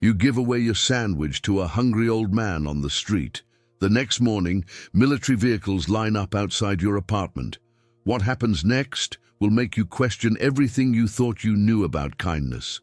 You give away your sandwich to a hungry old man on the street. The next morning, military vehicles line up outside your apartment. What happens next will make you question everything you thought you knew about kindness.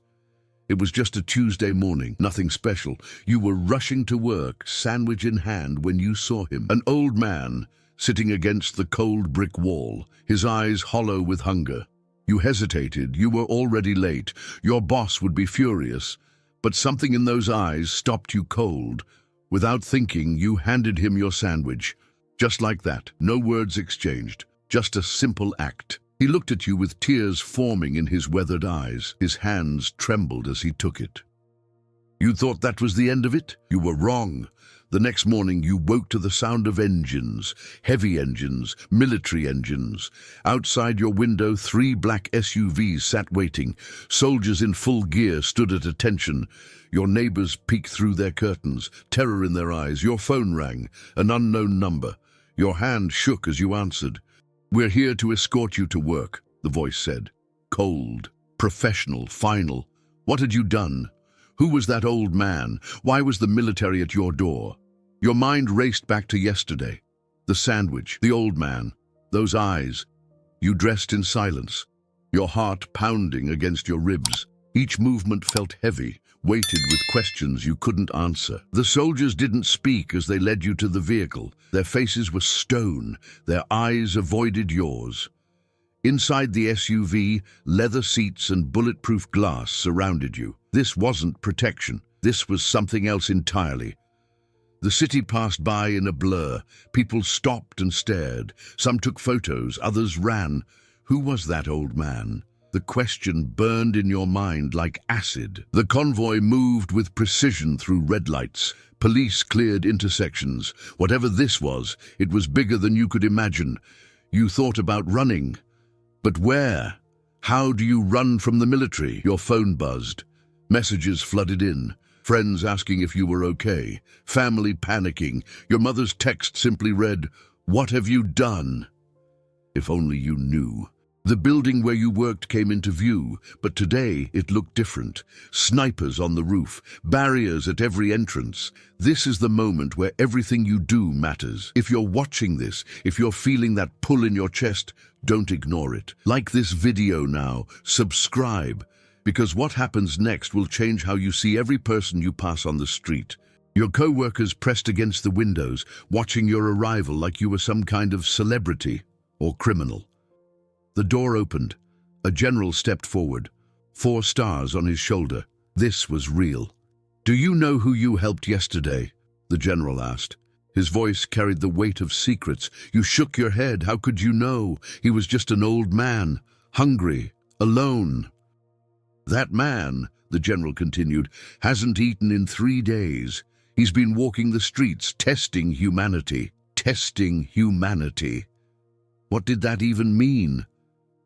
It was just a Tuesday morning, nothing special. You were rushing to work, sandwich in hand, when you saw him. An old man, sitting against the cold brick wall, his eyes hollow with hunger. You hesitated. You were already late. Your boss would be furious. But something in those eyes stopped you cold. Without thinking, you handed him your sandwich. Just like that, no words exchanged, just a simple act. He looked at you with tears forming in his weathered eyes. His hands trembled as he took it. You thought that was the end of it? You were wrong. The next morning you woke to the sound of engines, heavy engines, military engines. Outside your window, 3 black SUVs sat waiting. Soldiers in full gear stood at attention. Your neighbors peeked through their curtains, terror in their eyes. Your phone rang, an unknown number. Your hand shook as you answered. "We're here to escort you to work," the voice said. Cold, professional, final. What had you done? Who was that old man? Why was the military at your door? Your mind raced back to yesterday. The sandwich, the old man, those eyes. You dressed in silence, your heart pounding against your ribs. Each movement felt heavy, weighted with questions you couldn't answer. The soldiers didn't speak as they led you to the vehicle. Their faces were stone, their eyes avoided yours. Inside the SUV, leather seats and bulletproof glass surrounded you. This wasn't protection. This was something else entirely. The city passed by in a blur. People stopped and stared. Some took photos, others ran. Who was that old man? The question burned in your mind like acid. The convoy moved with precision through red lights. Police cleared intersections. Whatever this was, it was bigger than you could imagine. You thought about running. But where? How do you run from the military? Your phone buzzed. Messages flooded in. Friends asking if you were okay. Family panicking. Your mother's text simply read, "What have you done?" If only you knew. The building where you worked came into view, but today it looked different. Snipers on the roof, barriers at every entrance. This is the moment where everything you do matters. If you're watching this, if you're feeling that pull in your chest, don't ignore it. Like this video now, subscribe, because what happens next will change how you see every person you pass on the street. Your co-workers pressed against the windows, watching your arrival like you were some kind of celebrity or criminal. The door opened. A general stepped forward, 4 stars on his shoulder. This was real. "Do you know who you helped yesterday?" the general asked. His voice carried the weight of secrets. You shook your head. How could you know? He was just an old man, hungry, alone. "That man," the general continued, "hasn't eaten in 3 days. He's been walking the streets, testing humanity. Testing humanity." What did that even mean?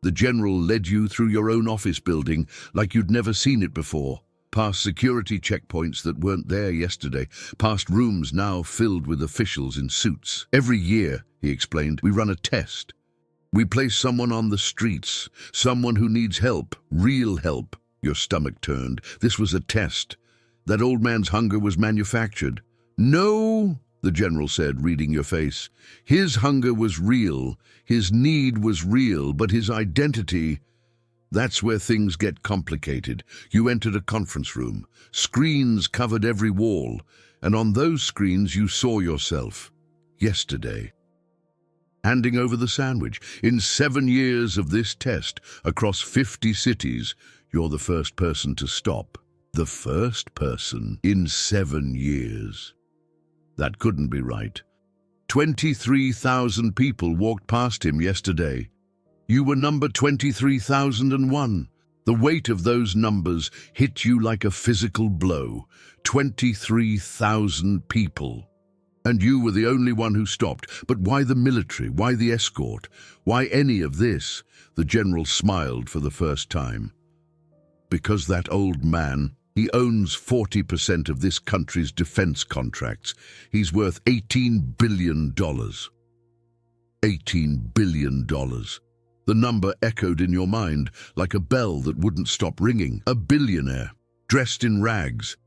The general led you through your own office building like you'd never seen it before, past security checkpoints that weren't there yesterday, past rooms now filled with officials in suits. "Every year," he explained, "we run a test. We place someone on the streets, someone who needs help, real help." Your stomach turned. This was a test. That old man's hunger was manufactured. "No," the general said, reading your face. "His hunger was real, his need was real, but his identity—" That's where things get complicated. You entered a conference room. Screens covered every wall, and on those screens you saw yourself. Yesterday. Handing over the sandwich. In 7 years of this test, across 50 cities, you're the first person to stop. The first person in 7 years. That couldn't be right. 23,000 people walked past him yesterday. You were number 23,001. The weight of those numbers hit you like a physical blow. 23,000 people. And you were the only one who stopped. But why the military? Why the escort? Why any of this? The general smiled for the first time. Because that old man, he owns 40% of this country's defense contracts. He's worth $18 billion. $18 billion. The number echoed in your mind like a bell that wouldn't stop ringing. A billionaire, dressed in rags.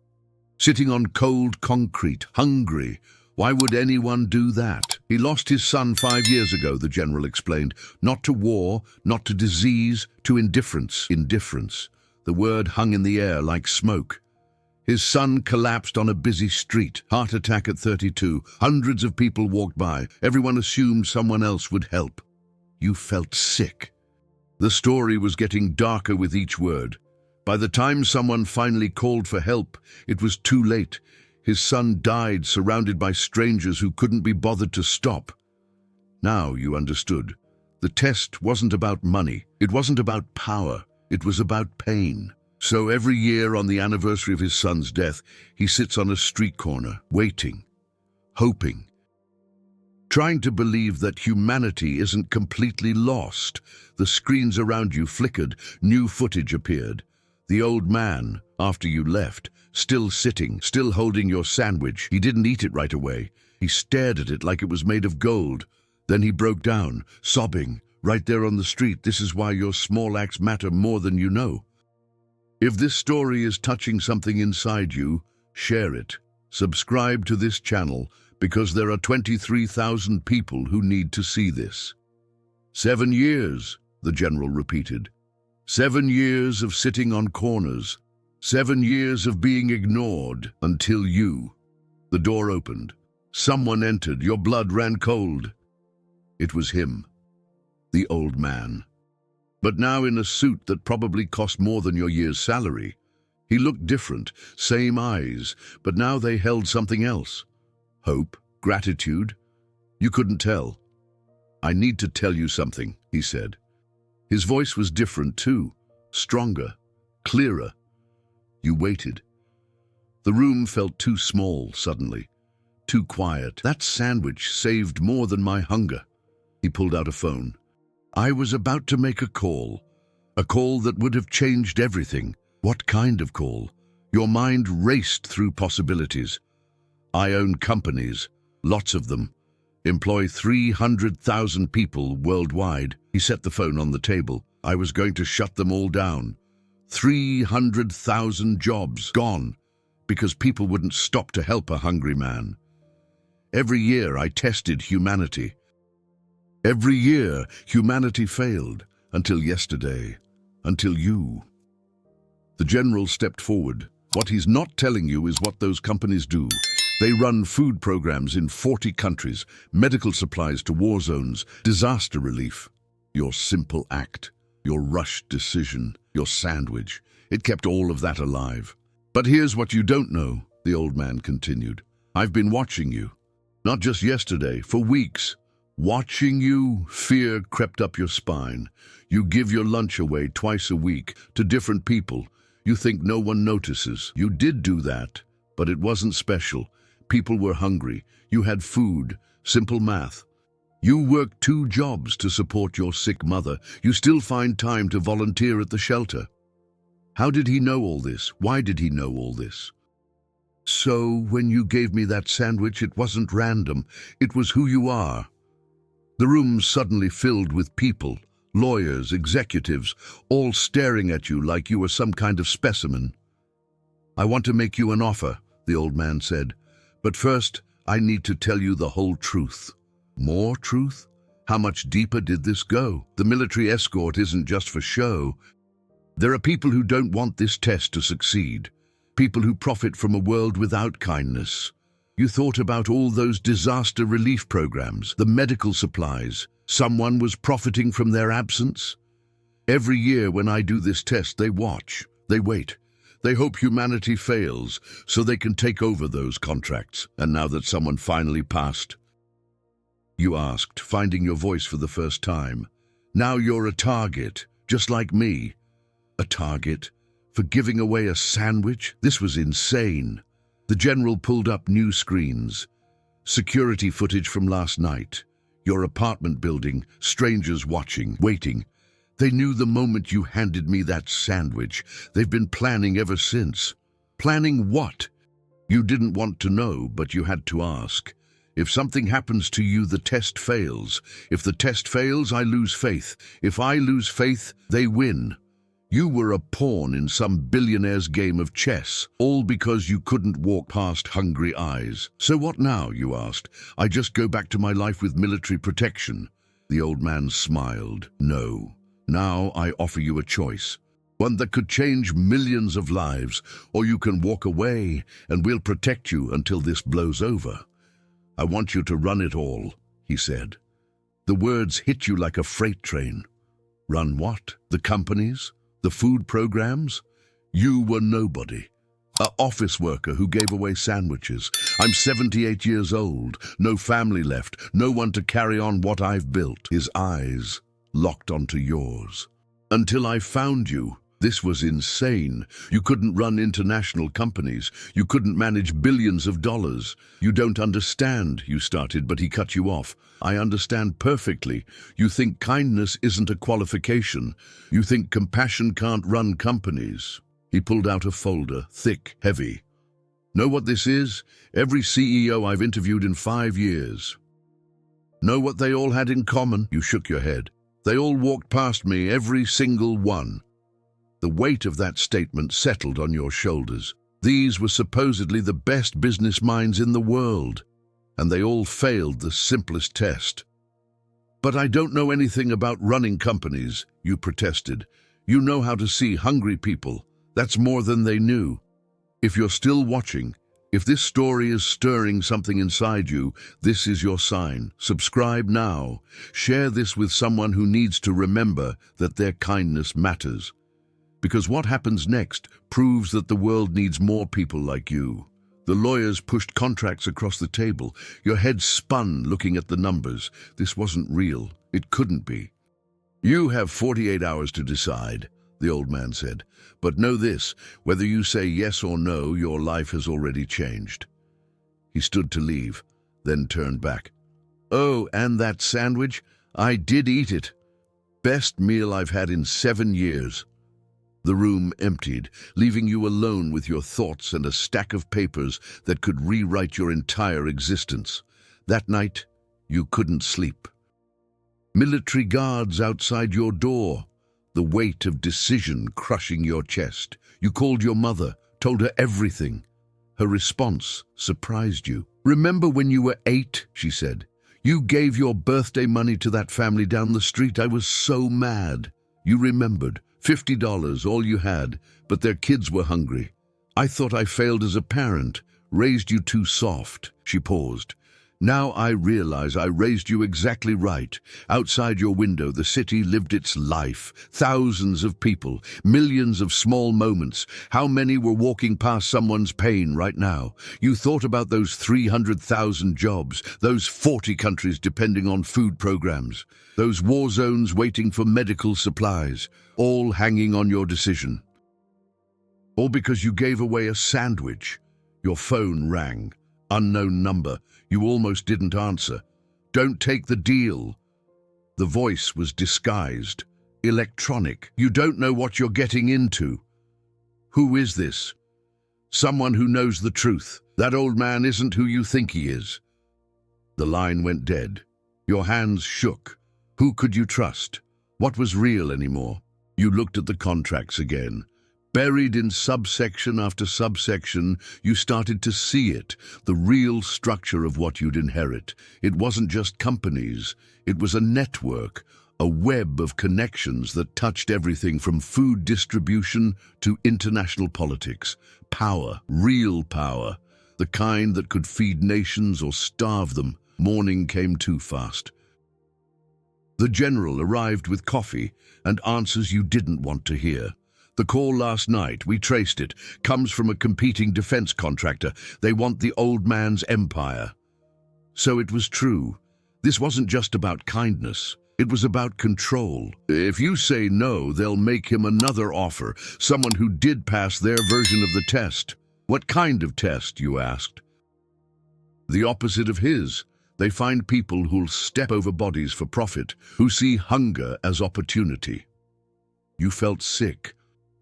Sitting on cold concrete, hungry. Why would anyone do that? He lost his son 5 years ago, the general explained. Not to war, not to disease, to indifference. Indifference. The word hung in the air like smoke. His son collapsed on a busy street. Heart attack at 32. Hundreds of people walked by. Everyone assumed someone else would help. You felt sick. The story was getting darker with each word. By the time someone finally called for help, it was too late. His son died surrounded by strangers who couldn't be bothered to stop. Now you understood. The test wasn't about money. It wasn't about power. It was about pain. So every year on the anniversary of his son's death, he sits on a street corner, waiting, hoping, trying to believe that humanity isn't completely lost. The screens around you flickered, new footage appeared. The old man, after you left, still sitting, still holding your sandwich. He didn't eat it right away. He stared at it like it was made of gold. Then he broke down, sobbing, right there on the street. This is why your small acts matter more than you know. If this story is touching something inside you, share it. Subscribe to this channel because there are 23,000 people who need to see this. 7 years, the general repeated. 7 years of sitting on corners. 7 years of being ignored until you. The door opened. Someone entered. Your blood ran cold. It was him, the old man. But now in a suit that probably cost more than your year's salary. He looked different, same eyes, but now they held something else. Hope, gratitude. You couldn't tell. I need to tell you something, he said. His voice was different too, stronger, clearer. You waited. The room felt too small suddenly, too quiet. That sandwich saved more than my hunger. He pulled out a phone. I was about to make a call that would have changed everything. What kind of call? Your mind raced through possibilities. I own companies, lots of them, employ 300,000 people worldwide. He set the phone on the table. I was going to shut them all down. 300,000 jobs gone because people wouldn't stop to help a hungry man. Every year I tested humanity. Every year, humanity failed, until yesterday, until you. The general stepped forward. What he's not telling you is what those companies do. They run food programs in 40 countries, medical supplies to war zones, disaster relief. Your simple act, your rushed decision, your sandwich, it kept all of that alive. But here's what you don't know, the old man continued. I've been watching you, not just yesterday, for weeks. Watching you, fear crept up your spine. You give your lunch away twice a week to different people. You think no one notices. You did do that, but it wasn't special. People were hungry. You had food. Simple math. You worked 2 jobs to support your sick mother. You still find time to volunteer at the shelter. How did he know all this? Why did he know all this? So when you gave me that sandwich, it wasn't random. It was who you are. The room suddenly filled with people, lawyers, executives, all staring at you like you were some kind of specimen. I want to make you an offer, the old man said. But first, I need to tell you the whole truth. More truth? How much deeper did this go? The military escort isn't just for show. There are people who don't want this test to succeed. People who profit from a world without kindness. You thought about all those disaster relief programs, the medical supplies. Someone was profiting from their absence? Every year when I do this test, they watch, they wait. They hope humanity fails so they can take over those contracts. And now that someone finally passed, you asked, finding your voice for the first time. Now you're a target, just like me. A target for giving away a sandwich? This was insane. The general pulled up new screens. Security footage from last night. Your apartment building, strangers watching, waiting. They knew the moment you handed me that sandwich. They've been planning ever since. Planning what? You didn't want to know, but you had to ask. If something happens to you, the test fails. If the test fails, I lose faith. If I lose faith, they win. You were a pawn in some billionaire's game of chess, all because you couldn't walk past hungry eyes. So what now, you asked? I just go back to my life with military protection. The old man smiled. No. Now I offer you a choice. One that could change millions of lives, or you can walk away and we'll protect you until this blows over. I want you to run it all, he said. The words hit you like a freight train. Run what? The companies? The food programs? You were nobody. An office worker who gave away sandwiches. I'm 78 years old, no family left, no one to carry on what I've built. His eyes locked onto yours. Until I found you. This was insane. You couldn't run international companies. You couldn't manage billions of dollars. You don't understand, you started, but he cut you off. I understand perfectly. You think kindness isn't a qualification. You think compassion can't run companies. He pulled out a folder, thick, heavy. Know what this is? Every CEO I've interviewed in 5 years. Know what they all had in common? You shook your head. They all walked past me, every single one. The weight of that statement settled on your shoulders. These were supposedly the best business minds in the world, and they all failed the simplest test. But I don't know anything about running companies, you protested. You know how to see hungry people. That's more than they knew. If you're still watching, if this story is stirring something inside you, this is your sign. Subscribe now. Share this with someone who needs to remember that their kindness matters. Because what happens next proves that the world needs more people like you. The lawyers pushed contracts across the table. Your head spun looking at the numbers. This wasn't real. It couldn't be. You have 48 hours to decide, the old man said. But know this, whether you say yes or no, your life has already changed. He stood to leave, then turned back. Oh, and that sandwich? I did eat it. Best meal I've had in 7 years. The room emptied, leaving you alone with your thoughts and a stack of papers that could rewrite your entire existence. That night, you couldn't sleep. Military guards outside your door, the weight of decision crushing your chest. You called your mother, told her everything. Her response surprised you. Remember when you were 8, she said. You gave your birthday money to that family down the street. I was so mad. You remembered. $50, all you had, but their kids were hungry. I thought I failed as a parent, raised you too soft. She paused. Now I realize I raised you exactly right. Outside your window, the city lived its life. Thousands of people, millions of small moments. How many were walking past someone's pain right now? You thought about those 300,000 jobs, those 40 countries depending on food programs, those war zones waiting for medical supplies, all hanging on your decision. All because you gave away a sandwich. Your phone rang. Unknown number. You almost didn't answer. Don't take the deal. The voice was disguised, electronic. You don't know what you're getting into. Who is this? Someone who knows the truth. That old man isn't who you think he is. The line went dead. Your hands shook. Who could you trust? What was real anymore? You looked at the contracts again. Buried in subsection after subsection, you started to see it, the real structure of what you'd inherit. It wasn't just companies. It was a network, a web of connections that touched everything from food distribution to international politics. Power, real power, the kind that could feed nations or starve them. Morning came too fast. The general arrived with coffee and answers you didn't want to hear. The call last night, we traced it, comes from a competing defense contractor. They want the old man's empire. So it was true. This wasn't just about kindness. It was about control. If you say no, they'll make him another offer, someone who did pass their version of the test. What kind of test, you asked? The opposite of his. They find people who'll step over bodies for profit, who see hunger as opportunity. You felt sick.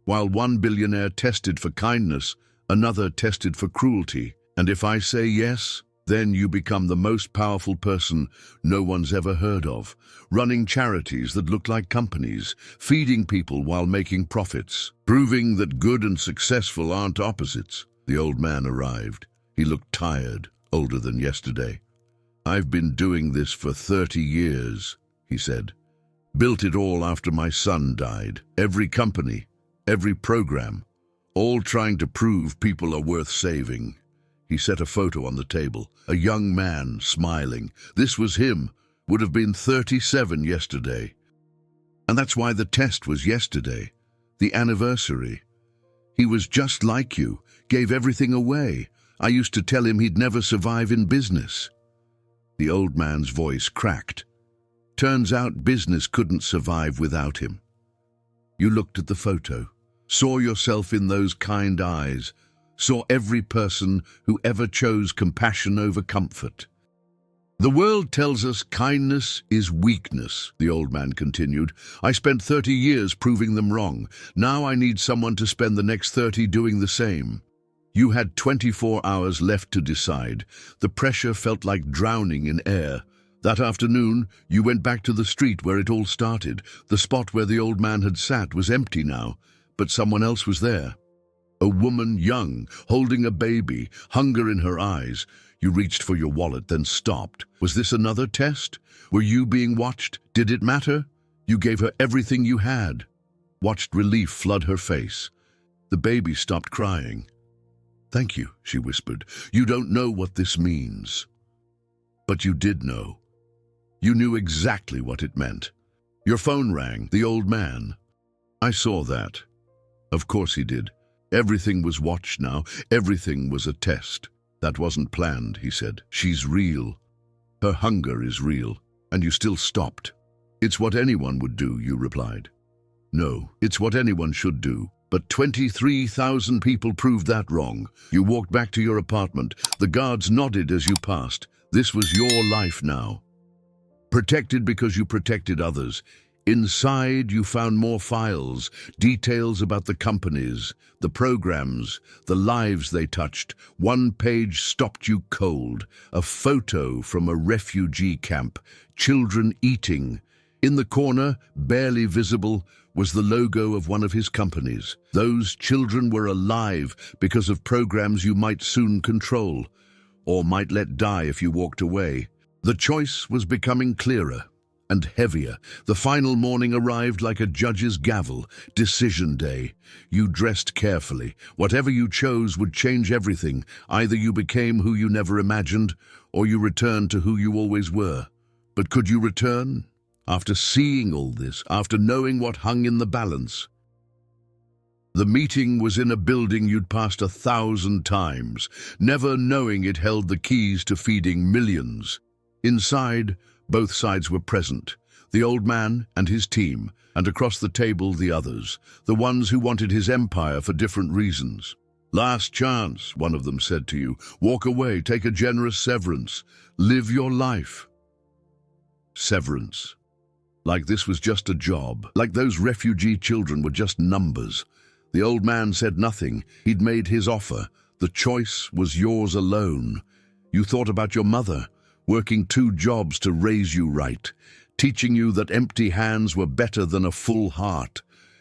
While one billionaire tested for kindness, another tested for cruelty. And if I say yes, Then you become the most powerful person no one's ever heard of, running charities that look like companies, feeding people while making profits, proving that good and successful aren't opposites. The old man arrived. He looked tired, older than yesterday. "I've been doing this for 30 years, he said. "Built it all after my son died. Every company, every program, all trying to prove people are worth saving." He set a photo on the table. A young man, smiling. This was him. Would have been 37 yesterday. And that's why the test was yesterday. The anniversary. He was just like you, gave everything away. I used to tell him he'd never survive in business. The old man's voice cracked. Turns out business couldn't survive without him. You looked at the photo, saw yourself in those kind eyes, saw every person who ever chose compassion over comfort. "The world tells us kindness is weakness," the old man continued. "I spent 30 years proving them wrong. Now I need someone to spend the next 30 doing the same." You had 24 hours left to decide. The pressure felt like drowning in air. That afternoon, you went back to the street where it all started. The spot where the old man had sat was empty now, but someone else was there. A woman, young, holding a baby, hunger in her eyes. You reached for your wallet, then stopped. Was this another test? Were you being watched? Did it matter? You gave her everything you had. Watched relief flood her face. The baby stopped crying. "Thank you," she whispered. "You don't know what this means." But you did know. You knew exactly what it meant. Your phone rang, the old man. "I saw that." Of course he did. Everything was watched now. Everything was a test. "That wasn't planned," he said. "She's real. Her hunger is real." And you still stopped. "It's what anyone would do," you replied. "No, it's what anyone should do." But 23,000 people proved that wrong. You walked back to your apartment. The guards nodded as you passed. This was your life now. Protected because you protected others. Inside, you found more files, details about the companies, the programs, the lives they touched. One page stopped you cold. A photo from a refugee camp, children eating. In the corner, barely visible, was the logo of one of his companies. Those children were alive because of programs you might soon control, or might let die if you walked away. The choice was becoming clearer and heavier. The final morning arrived like a judge's gavel. Decision day. You dressed carefully. Whatever you chose would change everything. Either you became who you never imagined, or you returned to who you always were. But could you return? After seeing all this, after knowing what hung in the balance? The meeting was in a building you'd passed 1,000 times, never knowing it held the keys to feeding millions. Inside, both sides were present, the old man and his team, and across the table the others, the ones who wanted his empire for different reasons. "Last chance," one of them said to you. "Walk away, take a generous severance, live your life." Severance. Like this was just a job, like those refugee children were just numbers. The old man said nothing. He'd made his offer. The choice was yours alone. You thought about your mother, working 2 jobs to raise you right, teaching you that empty hands were better than a full heart.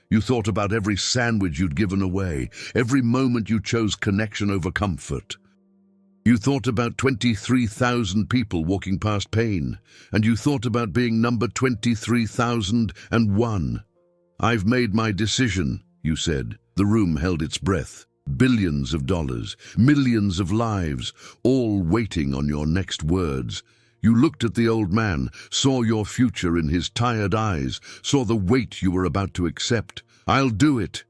You thought about every sandwich you'd given away, every moment you chose connection over comfort. You thought about 23,000 people walking past pain, and you thought about being number 23,001. "I've made my decision," you said. The room held its breath. Billions of dollars, millions of lives, all waiting on your next words. You looked at the old man, saw your future in his tired eyes, saw the weight you were about to accept. "I'll do it.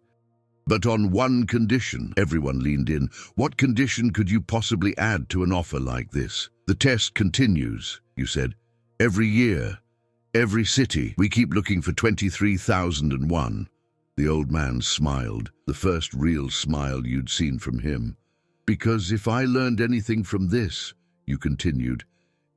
But on one condition." Everyone leaned in. "What condition could you possibly add to an offer like this?" "The test continues," you said. "Every year, every city, we keep looking for 23,001. The old man smiled, the first real smile you'd seen from him. "Because if I learned anything from this," you continued,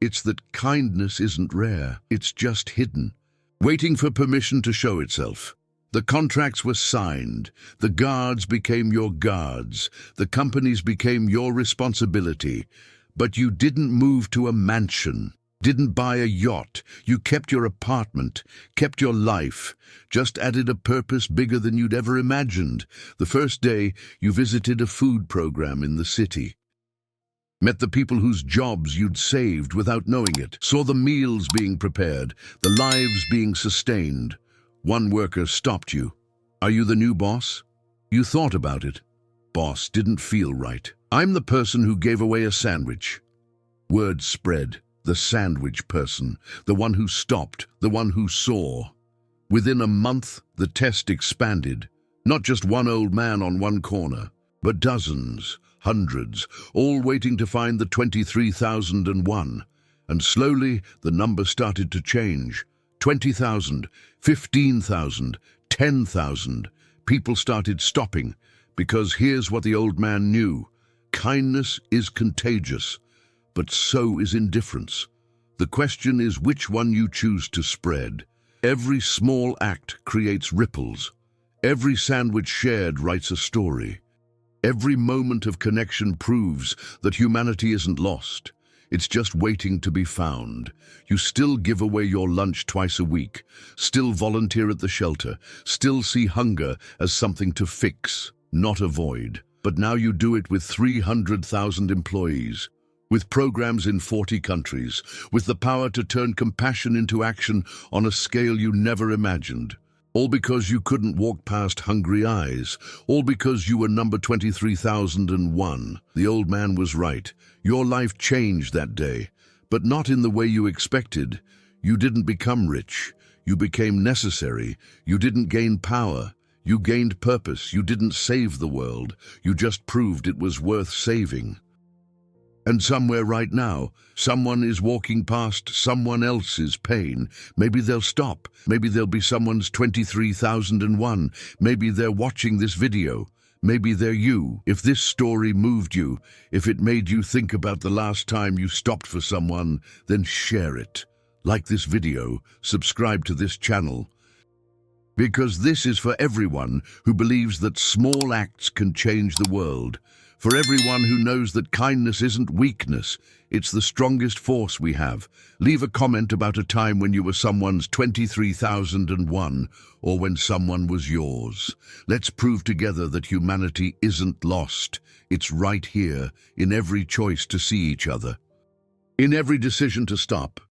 "it's that kindness isn't rare, it's just hidden, waiting for permission to show itself." The contracts were signed, the guards became your guards, the companies became your responsibility. But you didn't move to a mansion, didn't buy a yacht. You kept your apartment, kept your life, just added a purpose bigger than you'd ever imagined. The first day, you visited a food program in the city. Met the people whose jobs you'd saved without knowing it. Saw the meals being prepared, the lives being sustained. One worker stopped you. Are you the new boss? You thought about it. Boss didn't feel right. I'm the person who gave away a sandwich. Word spread. The sandwich person. The one who stopped. The one who saw. Within a month, the test expanded. Not just one old man on one corner, but dozens, hundreds, all waiting to find the 23,001. And slowly, the number started to change. 20,000, 15,000, 10,000. People started stopping, because here's what the old man knew. Kindness is contagious, but so is indifference. The question is which one you choose to spread. Every small act creates ripples. Every sandwich shared writes a story. Every moment of connection proves that humanity isn't lost. It's just waiting to be found. You still give away your lunch twice a week, still volunteer at the shelter, still see hunger as something to fix, not avoid. But now you do it with 300,000 employees, with programs in 40 countries, with the power to turn compassion into action on a scale you never imagined. All because you couldn't walk past hungry eyes. All because you were number 23,001. The old man was right. Your life changed that day, but not in the way you expected. You didn't become rich. You became necessary. You didn't gain power. You gained purpose. You didn't save the world. You just proved it was worth saving. And somewhere right now, someone is walking past someone else's pain. Maybe they'll stop. Maybe they'll be someone's 23,001. Maybe they're watching this video. Maybe they're you. If this story moved you, if it made you think about the last time you stopped for someone, then share it. Like this video, subscribe to this channel. Because this is for everyone who believes that small acts can change the world. For everyone who knows that kindness isn't weakness, it's the strongest force we have. Leave a comment about a time when you were someone's 23,001 or when someone was yours. Let's prove together that humanity isn't lost. It's right here, in every choice to see each other, in every decision to stop,